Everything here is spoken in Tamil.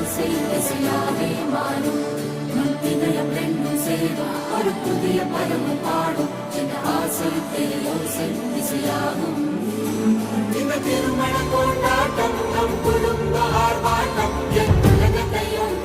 இசையாவே மாறும் மந்தினயம் ரெண்டும் சேரும் ஒரு புதிய பதமும் பாடும் என்ற ஆசை ஓசை இசையாகும் இந்த திருமண கொண்டாட்டம் நம் குடும்ப ஆர்ப்பாட்டம் என் உலகத்தையும்